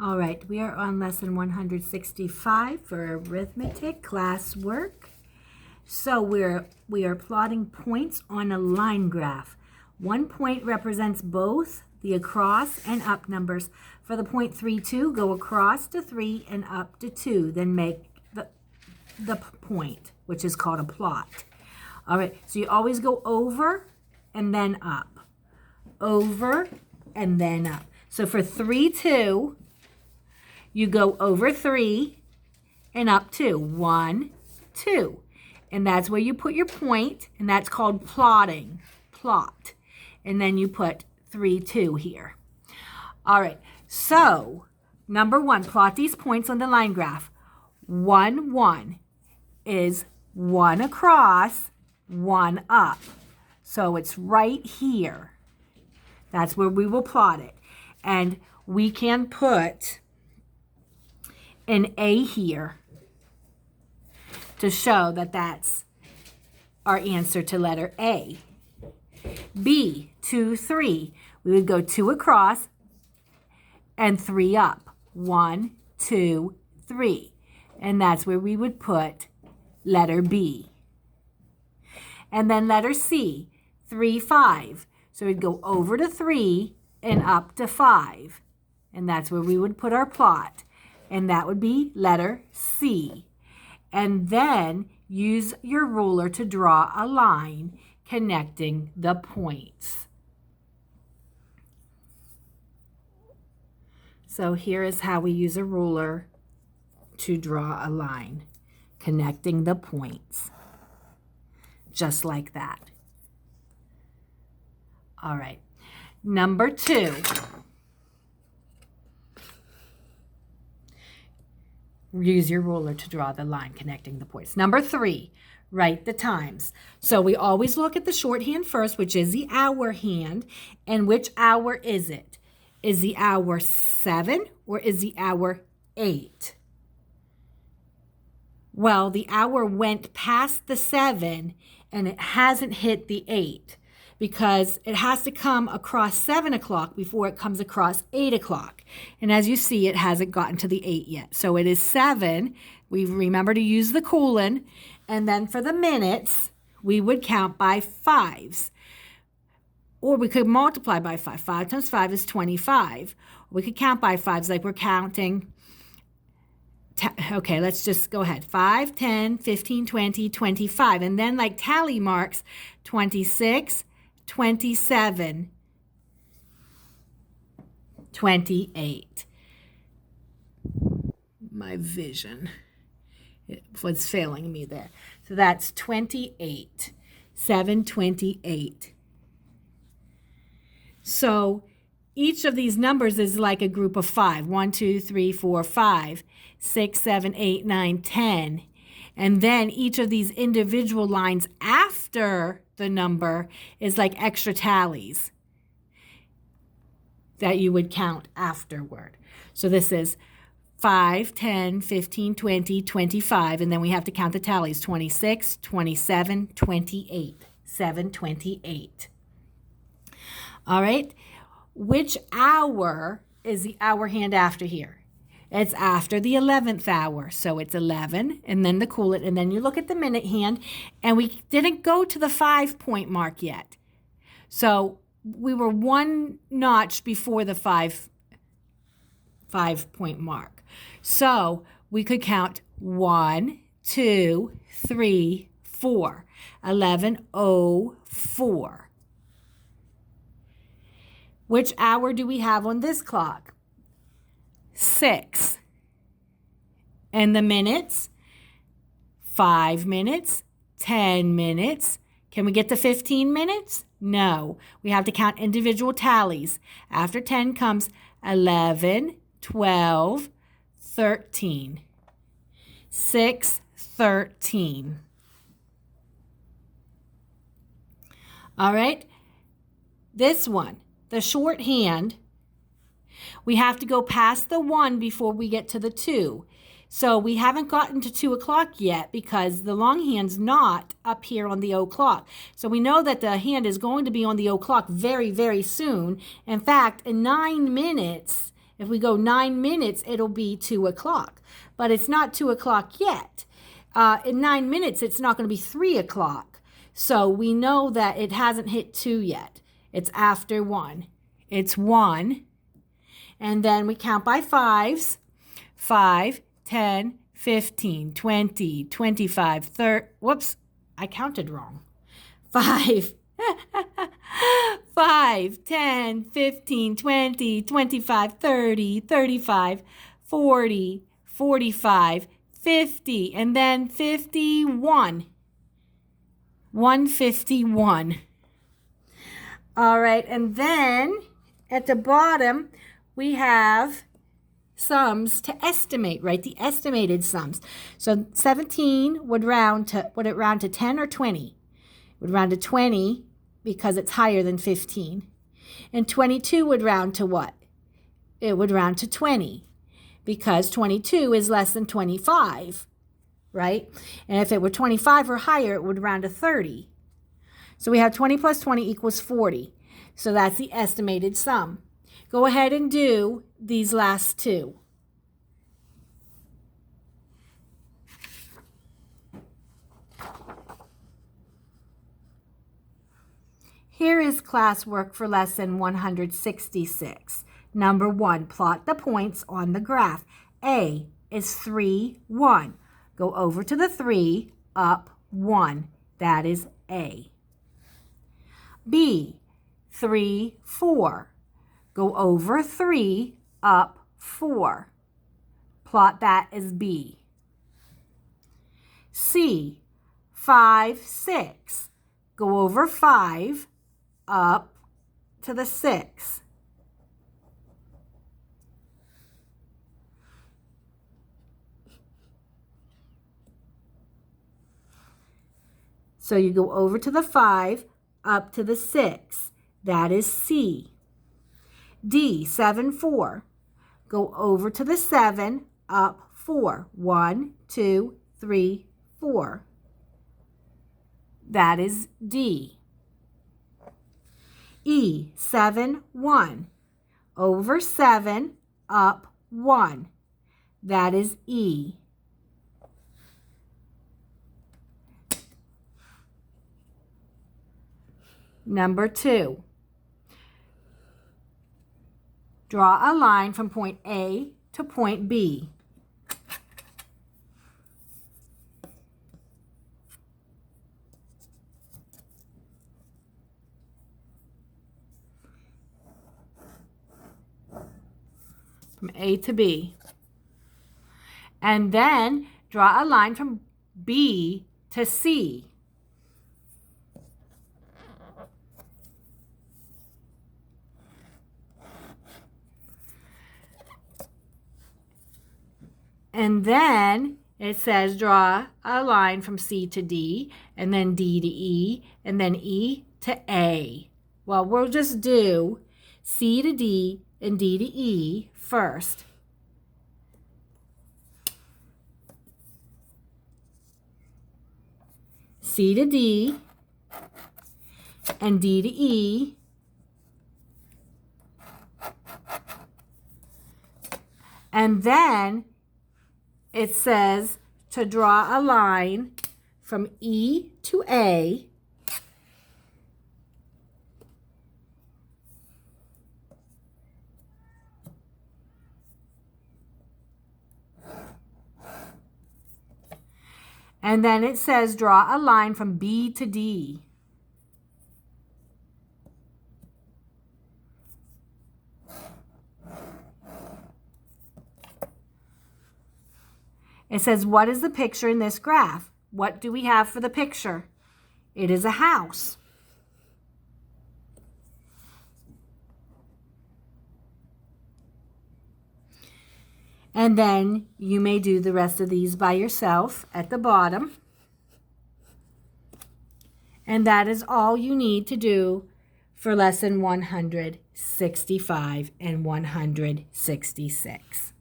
All right, we are on lesson 165 for arithmetic classwork. So we are plotting points on a line graph. 1 point represents both the across and up numbers. For the point 3, 2, go across to 3 and up to 2. Then make the point, which is called a plot. All right, so you always go over and then up. Over and then up. So for 3, 2, you go over 3 and up 2. 1, 2. And that's where you put your point, and that's called plotting. Plot. And then you put 3, 2 here. All right, so number 1, plot these points on the line graph. 1, 1 is 1 across, 1 up. So it's right here. That's where we will plot it. And we can put an A here to show that that's our answer to letter A. B, 2, 3. We would go 2 across and 3 up. 1, 2, 3. And that's where we would put letter B. And then letter C, 3, 5. So we'd go over to 3 and up to 5. And that's where we would put our plot. And that would be letter C. And then use your ruler to draw a line connecting the points. So here is how we use a ruler to draw a line connecting the points. Just like that. All right. Number 2. Use your ruler to draw the line connecting the points. Number 3, write the times. So we always look at the shorthand first, which is the hour hand. And which hour is it? Is the hour 7 or is the hour 8? Well, the hour went past the 7 and it hasn't hit the 8 because it has to come across 7 o'clock before it comes across 8 o'clock. And as you see, it hasn't gotten to the 8 yet. So it is 7. We remember to use the colon. And then for the minutes, we would count by 5s. Or we could multiply by 5. 5 times 5 is 25. We could count by 5s like we're counting. Okay, let's just go ahead. 5, 10, 15, 20, 25. And then like tally marks, 26, 27, 28. My vision, it was failing me there. So that's 28, 728. So each of these numbers is like a group of 5. 1, 2, 3, 4, 5, 6, 7, 8, 9, 10. And then each of these individual lines after the number is like extra tallies that you would count afterward. So this is 5, 10, 15, 20, 25, and then we have to count the tallies, 26, 27, 28, 728. All right, which hour is the hour hand after here? It's after the 11th hour, so it's 11, and then the colon, and then you look at the minute hand, and we didn't go to the 5-point mark yet. So we were 1 notch before the 5-point mark. So we could count 1, 2, 3, 4, 11:04. Which hour do we have on this clock? 6. And the minutes? 5 minutes, 10 minutes. Can we get to 15 minutes? No. We have to count individual tallies. After 10 comes 11, 12, 13. 6:13. All right. This one, the shorthand, we have to go past the 1 before we get to the 2. So we haven't gotten to 2 o'clock yet because the long hand's not up here on the o'clock. So we know that the hand is going to be on the o'clock very, very soon. In fact, in 9 minutes, If we go 9 minutes, it'll be 2 o'clock. But it's not 2 o'clock yet. In 9 minutes, it's not going to be 3 o'clock. So we know that it hasn't hit 2 yet. It's after 1. It's 1. And then we count by fives. 5, 10, 15, 20, 25, 30. Whoops, I counted wrong. 5, 5, 10, 15, 20, 25, 30, 35, 40, 45, 50, and then 51. 151. All right, and then at the bottom, we have sums to estimate, right? The estimated sums. So 17 would it round to 10 or 20? It would round to 20 because it's higher than 15. And 22 would round to what? It would round to 20 because 22 is less than 25, right? And if it were 25 or higher, it would round to 30. So we have 20 plus 20 equals 40. So that's the estimated sum. Go ahead and do these last two. Here is classwork for lesson 166. Number 1, plot the points on the graph. A is 3, 1. Go over to the 3, up 1. That is A. B, 3, 4. Go over 3, up 4. Plot that as B. C, 5, 6. Go over 5, up to the 6. So you go over to the 5, up to the 6. That is C. D, 7, 4. Go over to the 7, up 4. 1, 2, 3, 4. That is D. E, 7, 1. Over 7, up 1. That is E. Number 2. Draw a line from point A to point B. From A to B. And then draw a line from B to C. And then it says draw a line from C to D, and then D to E, and then E to A. Well, we'll just do C to D and D to E first. C to D and D to E. And then it says to draw a line from E to A. And then it says draw a line from B to D. It says, what is the picture in this graph? What do we have for the picture? It is a house. And then you may do the rest of these by yourself at the bottom. And that is all you need to do for lesson 165 and 166.